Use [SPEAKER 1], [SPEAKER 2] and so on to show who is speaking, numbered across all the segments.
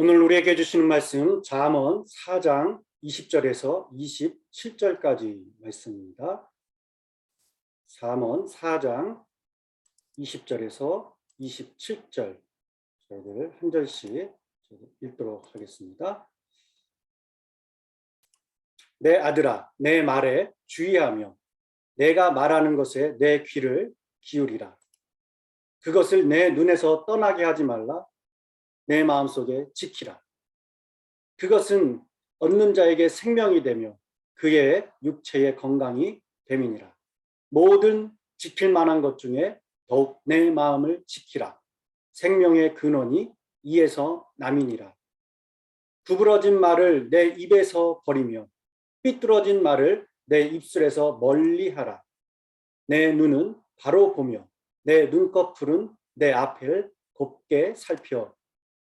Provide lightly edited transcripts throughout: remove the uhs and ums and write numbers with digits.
[SPEAKER 1] 오늘 우리에게 주시는 말씀 잠언 4장 20절에서 27절까지 말씀입니다. 잠언 4장 20절에서 27절 저희들 한 절씩 읽도록 하겠습니다. 내 아들아, 내 말에 주의하며 내가 말하는 것에 내 귀를 기울이라. 그것을 내 눈에서 떠나게 하지 말라. 내 마음속에 지키라. 그것은 얻는 자에게 생명이 되며 그의 육체의 건강이 됨이니라. 모든 지킬 만한 것 중에 더욱 내 마음을 지키라. 생명의 근원이 이에서 남이니라. 구부러진 말을 내 입에서 버리며 삐뚤어진 말을 내 입술에서 멀리하라. 내 눈은 바로 보며 내 눈꺼풀은 내 앞을 곱게 살펴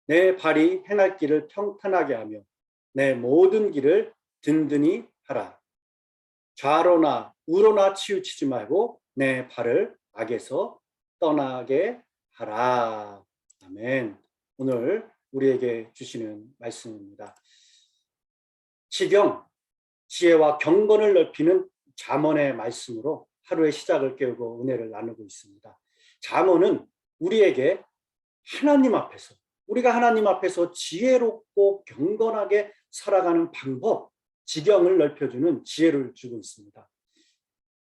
[SPEAKER 1] 내 발이 행할 길을 평탄하게 하며 내 모든 길을 든든히 하라. 좌로나 우로나 치우치지 말고 내 발을 악에서 떠나게 하라. 아멘. 오늘 우리에게 주시는 말씀입니다. 지경, 지혜와 경건을 넓히는 잠언의 말씀으로 하루의 시작을 깨우고 은혜를 나누고 있습니다. 잠언은 우리에게 우리가 하나님 앞에서 지혜롭고 경건하게 살아가는 방법, 지경을 넓혀주는 지혜를 주고 있습니다.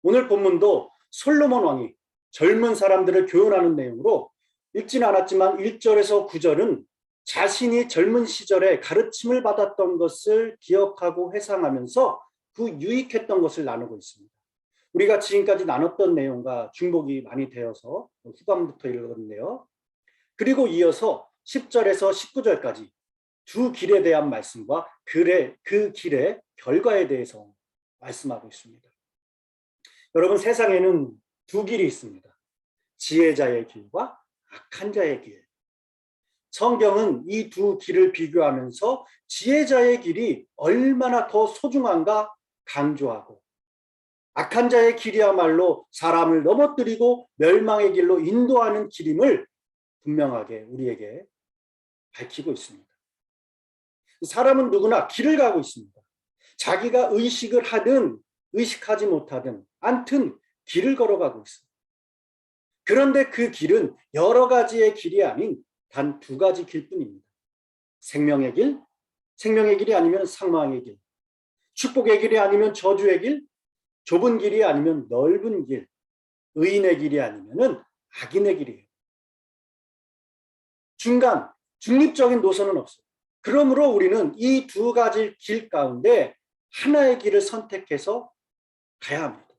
[SPEAKER 1] 오늘 본문도 솔로몬 왕이 젊은 사람들을 교훈하는 내용으로 읽지는 않았지만 1절에서 9절은 자신이 젊은 시절에 가르침을 받았던 것을 기억하고 회상하면서 그 유익했던 것을 나누고 있습니다. 우리가 지금까지 나눴던 내용과 중복이 많이 되어서 후반부터 읽었는데요. 그리고 이어서 10절에서 19절까지 두 길에 대한 말씀과 그 길의 결과에 대해서 말씀하고 있습니다. 여러분, 세상에는 두 길이 있습니다. 지혜자의 길과 악한 자의 길. 성경은 이 두 길을 비교하면서 지혜자의 길이 얼마나 더 소중한가 강조하고 악한 자의 길이야말로 사람을 넘어뜨리고 멸망의 길로 인도하는 길임을 분명하게 우리에게 밝히고 있습니다. 사람은 누구나 길을 가고 있습니다. 자기가 의식을 하든 의식하지 못하든 암튼 길을 걸어가고 있습니다. 그런데 그 길은 여러 가지의 길이 아닌 단 두 가지 길뿐입니다. 생명의 길이 아니면 사망의 길, 축복의 길이 아니면 저주의 길, 좁은 길이 아니면 넓은 길, 의인의 길이 아니면 악인의 길이에요. 중립적인 노선은 없어요. 그러므로 우리는 이 두 가지 길 가운데 하나의 길을 선택해서 가야 합니다.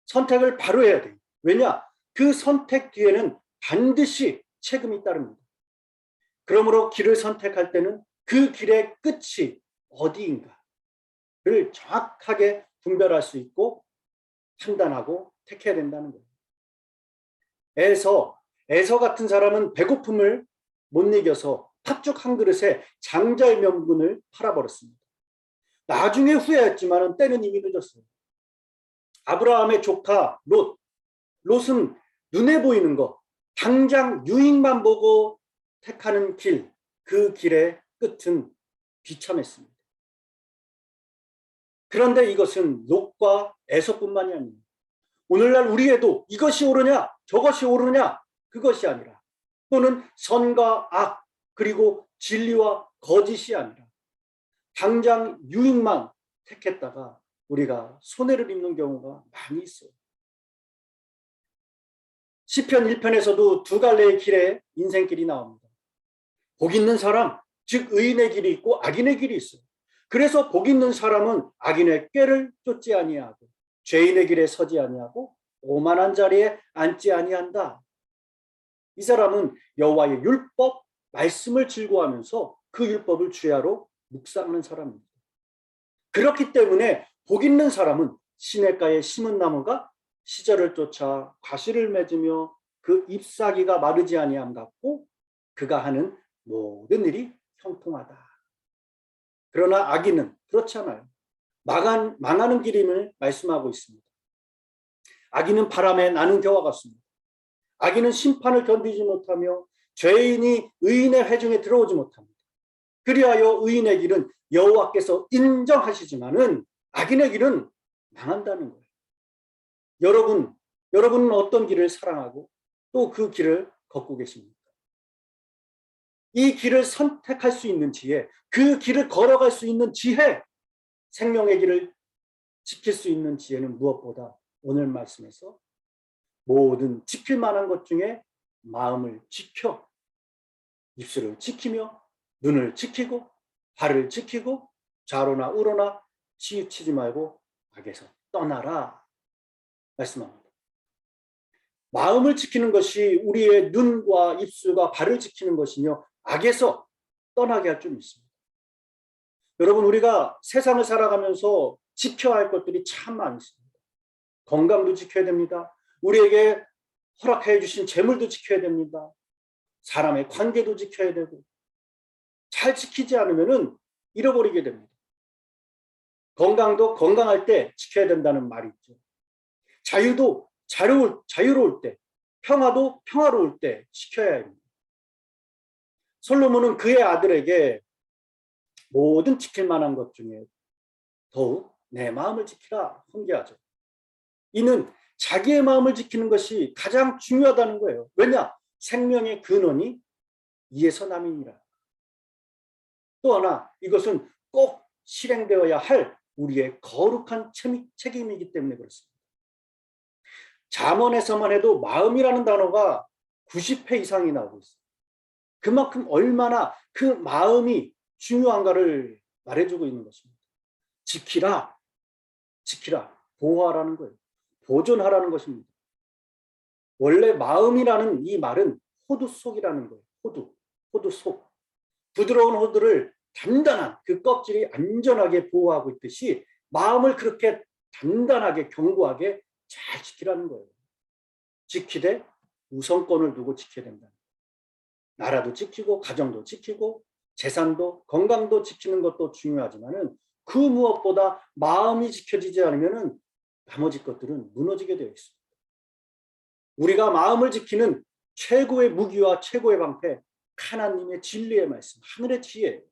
[SPEAKER 1] 선택을 바로 해야 돼요. 왜냐? 그 선택 뒤에는 반드시 책임이 따릅니다. 그러므로 길을 선택할 때는 그 길의 끝이 어디인가를 정확하게 분별할 수 있고 판단하고 택해야 된다는 거예요. 에서 같은 사람은 배고픔을 못 이겨서 팥죽 한 그릇에 장자의 명분을 팔아버렸습니다. 나중에 후회했지만 때는 이미 늦었어요. 아브라함의 조카 롯은 눈에 보이는 것, 당장 유익만 보고 택하는 길, 그 길의 끝은 비참했습니다. 그런데 이것은 롯과 에서뿐만이 아닙니다. 오늘날 우리에도 이것이 옳으냐 저것이 옳으냐 그것이 아니라, 또는 선과 악 그리고 진리와 거짓이 아니라 당장 유익만 택했다가 우리가 손해를 입는 경우가 많이 있어요. 시편 1편에서도 두 갈래의 길에 인생길이 나옵니다. 복 있는 사람, 즉 의인의 길이 있고 악인의 길이 있어요. 그래서 복 있는 사람은 악인의 꾀를 쫓지 아니하고 죄인의 길에 서지 아니하고 오만한 자리에 앉지 아니한다. 이 사람은 여호와의 율법, 말씀을 즐거워하면서 그 율법을 주야로 묵상하는 사람입니다. 그렇기 때문에 복 있는 사람은 시냇가에 심은 나무가 시절을 쫓아 과실을 맺으며 그 잎사귀가 마르지 아니함 같고 그가 하는 모든 일이 형통하다. 그러나 악인은 그렇지 않아요. 망하는 길임을 말씀하고 있습니다. 악인은 바람에 나는 겨와 같습니다. 악인은 심판을 견디지 못하며 죄인이 의인의 회중에 들어오지 못합니다. 그리하여 의인의 길은 여호와께서 인정하시지만은 악인의 길은 망한다는 거예요. 여러분은 어떤 길을 사랑하고 또 그 길을 걷고 계십니까? 이 길을 선택할 수 있는 지혜, 그 길을 걸어갈 수 있는 지혜, 생명의 길을 지킬 수 있는 지혜는 무엇보다 오늘 말씀에서 모든 지킬 만한 것 중에 마음을 지켜, 입술을 지키며 눈을 지키고 발을 지키고 좌로나 우로나 치우치지 말고 악에서 떠나라 말씀합니다. 마음을 지키는 것이 우리의 눈과 입술과 발을 지키는 것이며 악에서 떠나게 할 줄 믿습니다. 여러분, 우리가 세상을 살아가면서 지켜야 할 것들이 참 많습니다. 건강도 지켜야 됩니다. 우리에게 허락해 주신 재물도 지켜야 됩니다. 사람의 관계도 지켜야 되고, 잘 지키지 않으면 잃어버리게 됩니다. 건강도 건강할 때 지켜야 된다는 말이 있죠. 자유도 자유로울 때, 평화도 평화로울 때 지켜야 합니다. 솔로몬은 그의 아들에게 모든 지킬 만한 것 중에 더욱 내 마음을 지키라 훈계하죠. 이는 자기의 마음을 지키는 것이 가장 중요하다는 거예요. 왜냐? 생명의 근원이 이에서 남이니라. 또 하나, 이것은 꼭 실행되어야 할 우리의 거룩한 책임이기 때문에 그렇습니다. 잠언에서만 해도 마음이라는 단어가 90회 이상이 나오고 있어요. 그만큼 얼마나 그 마음이 중요한가를 말해주고 있는 것입니다. 지키라, 보호하라는 거예요. 보존하라는 것입니다. 원래 마음이라는 이 말은 호두 속이라는 거예요. 호두 속. 부드러운 호두를 단단한 그 껍질이 안전하게 보호하고 있듯이 마음을 그렇게 단단하게 견고하게 잘 지키라는 거예요. 지키되 우선권을 두고 지켜야 된다. 나라도 지키고 가정도 지키고 재산도 건강도 지키는 것도 중요하지만은 그 무엇보다 마음이 지켜지지 않으면은 나머지 것들은 무너지게 되어 있습니다. 우리가 마음을 지키는 최고의 무기와 최고의 방패, 하나님의 진리의 말씀, 하늘의 지혜예요.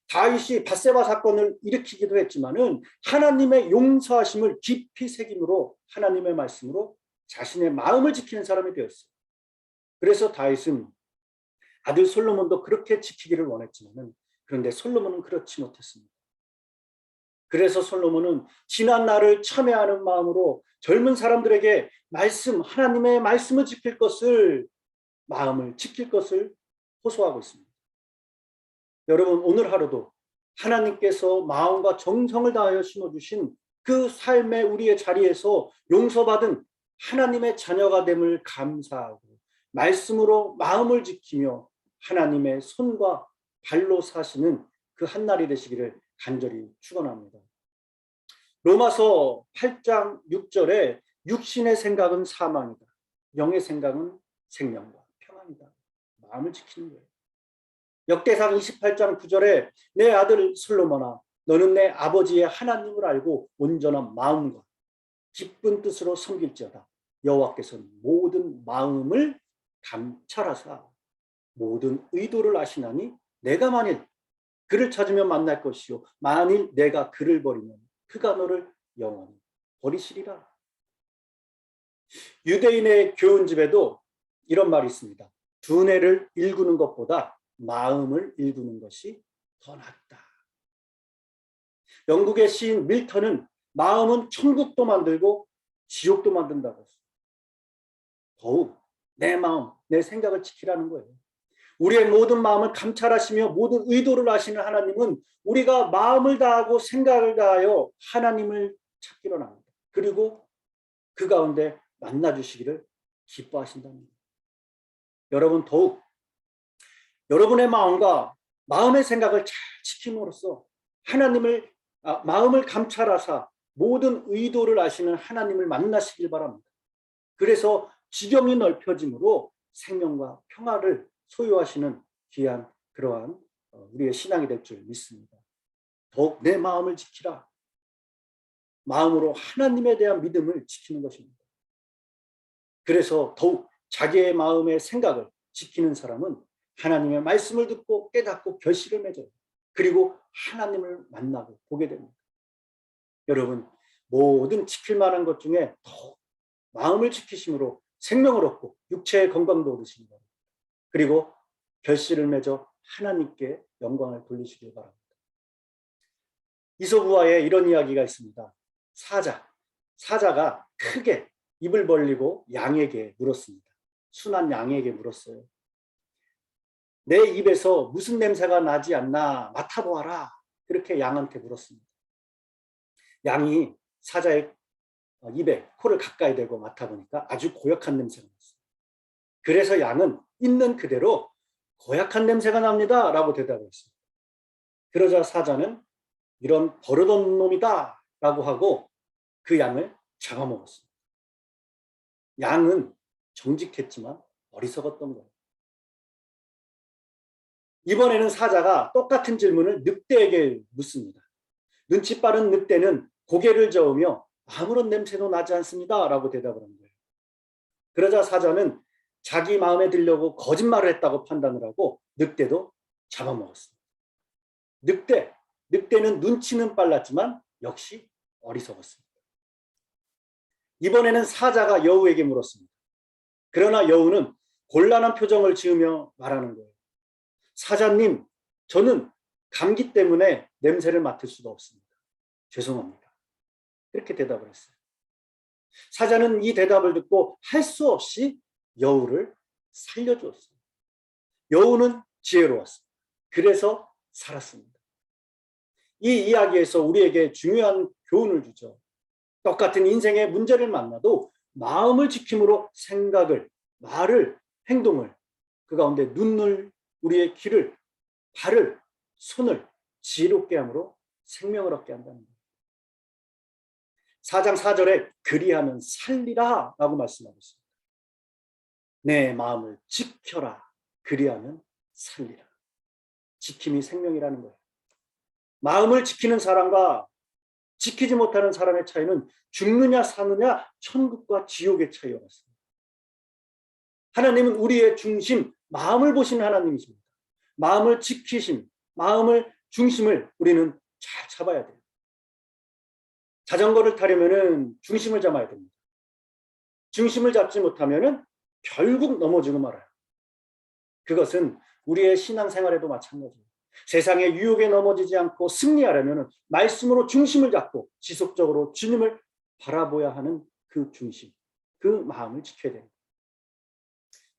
[SPEAKER 1] 다윗이 밧세바 사건을 일으키기도 했지만은 하나님의 용서하심을 깊이 새김으로 하나님의 말씀으로 자신의 마음을 지키는 사람이 되었어요. 그래서 다윗은 아들 솔로몬도 그렇게 지키기를 원했지만은 그런데 솔로몬은 그렇지 못했습니다. 그래서 솔로몬은 지난 날을 참회하는 마음으로 젊은 사람들에게 하나님의 말씀을 지킬 것을, 마음을 지킬 것을 호소하고 있습니다. 여러분, 오늘 하루도 하나님께서 마음과 정성을 다하여 심어주신 그 삶의 우리의 자리에서 용서받은 하나님의 자녀가 됨을 감사하고 말씀으로 마음을 지키며 하나님의 손과 발로 사시는 그 한날이 되시기를 간절히 축원합니다. 로마서 8장 6절에 육신의 생각은 사망이다. 영의 생각은 생명과 평안이다. 마음을 지키는 거예요. 역대상 28장 9절에 내 아들 솔로몬아 너는 내 아버지의 하나님을 알고 온전한 마음과 기쁜 뜻으로 섬길지어다. 여호와께서는 모든 마음을 감찰하사 모든 의도를 아시나니 내가 만일 그를 찾으면 만날 것이요 만일 내가 그를 버리면 그가 너를 영원히 버리시리라. 유대인의 교훈집에도 이런 말이 있습니다. 두뇌를 일구는 것보다 마음을 일구는 것이 더 낫다. 영국의 시인 밀턴은 마음은 천국도 만들고 지옥도 만든다고 했어요. 더욱 내 마음, 내 생각을 지키라는 거예요. 우리의 모든 마음을 감찰하시며 모든 의도를 아시는 하나님은 우리가 마음을 다하고 생각을 다하여 하나님을 찾기로 합니다. 그리고 그 가운데 만나주시기를 기뻐하신다는 거예요. 여러분, 더욱 여러분의 마음과 마음의 생각을 잘 지킴으로써 마음을 감찰하사 모든 의도를 아시는 하나님을 만나시길 바랍니다. 그래서 지경이 넓혀짐으로 생명과 평화를 소유하시는 귀한 그러한 우리의 신앙이 될 줄 믿습니다. 더욱 내 마음을 지키라. 마음으로 하나님에 대한 믿음을 지키는 것입니다. 그래서 더욱 자기의 마음의 생각을 지키는 사람은 하나님의 말씀을 듣고 깨닫고 결실을 맺어요. 그리고 하나님을 만나고 보게 됩니다. 여러분, 모든 지킬 만한 것 중에 더 마음을 지키심으로 생명을 얻고 육체의 건강도 얻으시기 바랍니다. 그리고 결실을 맺어 하나님께 영광을 돌리시길 바랍니다. 이솝우화에 이런 이야기가 있습니다. 사자가 크게 입을 벌리고 양에게 물었습니다. 순한 양에게 물었어요. 내 입에서 무슨 냄새가 나지 않나 맡아보아라. 그렇게 양한테 물었습니다. 양이 사자의 입에 코를 가까이 대고 맡아보니까 아주 고약한 냄새가 났어요. 그래서 양은 있는 그대로 고약한 냄새가 납니다 라고 대답했습니다. 그러자 사자는 이런 버릇없는 놈이다 라고 하고 그 양을 잡아먹었습니다. 양은 정직했지만 어리석었던 거예요. 이번에는 사자가 똑같은 질문을 늑대에게 묻습니다. 눈치 빠른 늑대는 고개를 저으며 아무런 냄새도 나지 않습니다 라고 대답을 한 거예요. 그러자 사자는 자기 마음에 들려고 거짓말을 했다고 판단을 하고 늑대도 잡아먹었습니다. 늑대는 눈치는 빨랐지만 역시 어리석었습니다. 이번에는 사자가 여우에게 물었습니다. 그러나 여우는 곤란한 표정을 지으며 말하는 거예요. 사자님, 저는 감기 때문에 냄새를 맡을 수가 없습니다. 죄송합니다. 이렇게 대답을 했어요. 사자는 이 대답을 듣고 할 수 없이 여우를 살려주었어요. 여우는 지혜로웠습니다. 그래서 살았습니다. 이 이야기에서 우리에게 중요한 교훈을 주죠. 똑같은 인생의 문제를 만나도 마음을 지킴으로 생각을, 말을, 행동을, 그 가운데 눈을, 우리의 귀를, 발을, 손을 지혜롭게 함으로 생명을 얻게 한다는 거예요. 4장 4절에 그리하면 살리라 라고 말씀하고 있습니다. 내 마음을 지켜라. 그리하면 살리라. 지킴이 생명이라는 거예요. 마음을 지키는 사람과 지키지 못하는 사람의 차이는 죽느냐 사느냐 천국과 지옥의 차이와 같습니다. 하나님은 우리의 중심, 마음을 보시는 하나님이십니다. 마음을 지키심, 마음을 중심을 우리는 잘 잡아야 돼요. 자전거를 타려면 중심을 잡아야 됩니다. 중심을 잡지 못하면 결국 넘어지고 말아요. 그것은 우리의 신앙생활에도 마찬가지예요. 세상의 유혹에 넘어지지 않고 승리하려면 말씀으로 중심을 잡고 지속적으로 주님을 바라보아야 하는 그 중심, 그 마음을 지켜야 됩니다.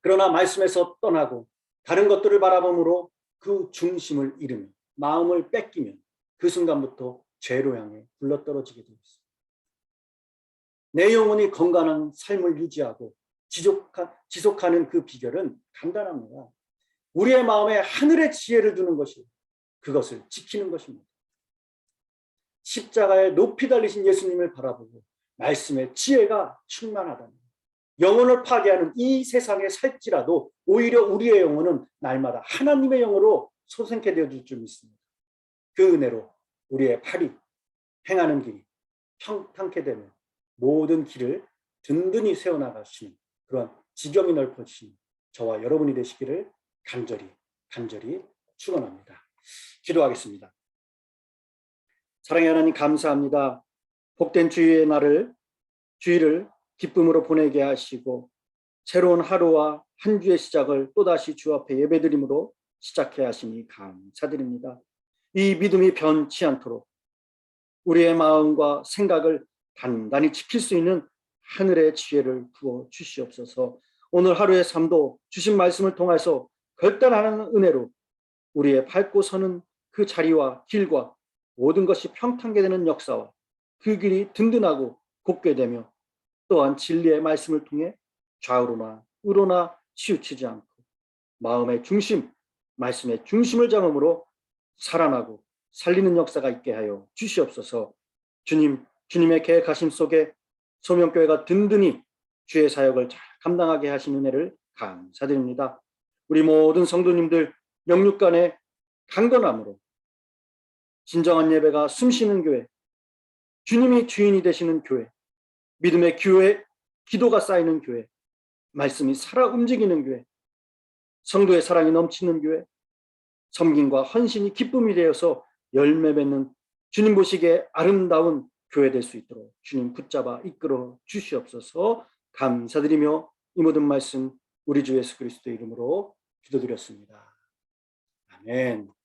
[SPEAKER 1] 그러나 말씀에서 떠나고 다른 것들을 바라봄으로 그 중심을 잃으면, 마음을 뺏기면 그 순간부터 죄로 향해 굴러떨어지게 되어 있습니다. 내 영혼이 건강한 삶을 유지하고 지속하는 그 비결은 간단합니다. 우리의 마음에 하늘의 지혜를 두는 것이 그것을 지키는 것입니다. 십자가에 높이 달리신 예수님을 바라보고 말씀의 지혜가 충만하다는, 영혼을 파괴하는 이 세상에 살지라도 오히려 우리의 영혼은 날마다 하나님의 영으로 소생케 되어질 줄 믿습니다. 그 은혜로 우리의 팔이 행하는 길이 평탄케 되면 모든 길을 든든히 세워나가시는 그런 지경이 넓어지신 저와 여러분이 되시기를 간절히 축원합니다. 기도하겠습니다. 사랑의 하나님, 감사합니다. 복된 주일을 기쁨으로 보내게 하시고 새로운 하루와 한 주의 시작을 또다시 주 앞에 예배드림으로 시작해 하시니 감사드립니다. 이 믿음이 변치 않도록 우리의 마음과 생각을 단단히 지킬 수 있는 하늘의 지혜를 부어 주시옵소서. 오늘 하루의 삶도 주신 말씀을 통해서 결단하는 은혜로 우리의 밟고 서는 그 자리와 길과 모든 것이 평탄하게 되는 역사와 그 길이 든든하고 곱게 되며 또한 진리의 말씀을 통해 좌우로나 우로나 치우치지 않고 마음의 중심, 말씀의 중심을 잡음으로 살아나고 살리는 역사가 있게 하여 주시옵소서. 주님의 계획하심 속에 소명교회가 든든히 주의 사역을 잘 감당하게 하신 은혜를 감사드립니다. 우리 모든 성도님들 영육간의 강건함으로 진정한 예배가 숨쉬는 교회, 주님이 주인이 되시는 교회, 믿음의 교회, 기도가 쌓이는 교회, 말씀이 살아 움직이는 교회, 성도의 사랑이 넘치는 교회, 섬김과 헌신이 기쁨이 되어서 열매 맺는 주님 보시기에 아름다운 교회 될 수 있도록 주님 붙잡아 이끌어 주시옵소서. 감사드리며 이 모든 말씀 우리 주 예수 그리스도의 이름으로 기도드렸습니다. 아멘.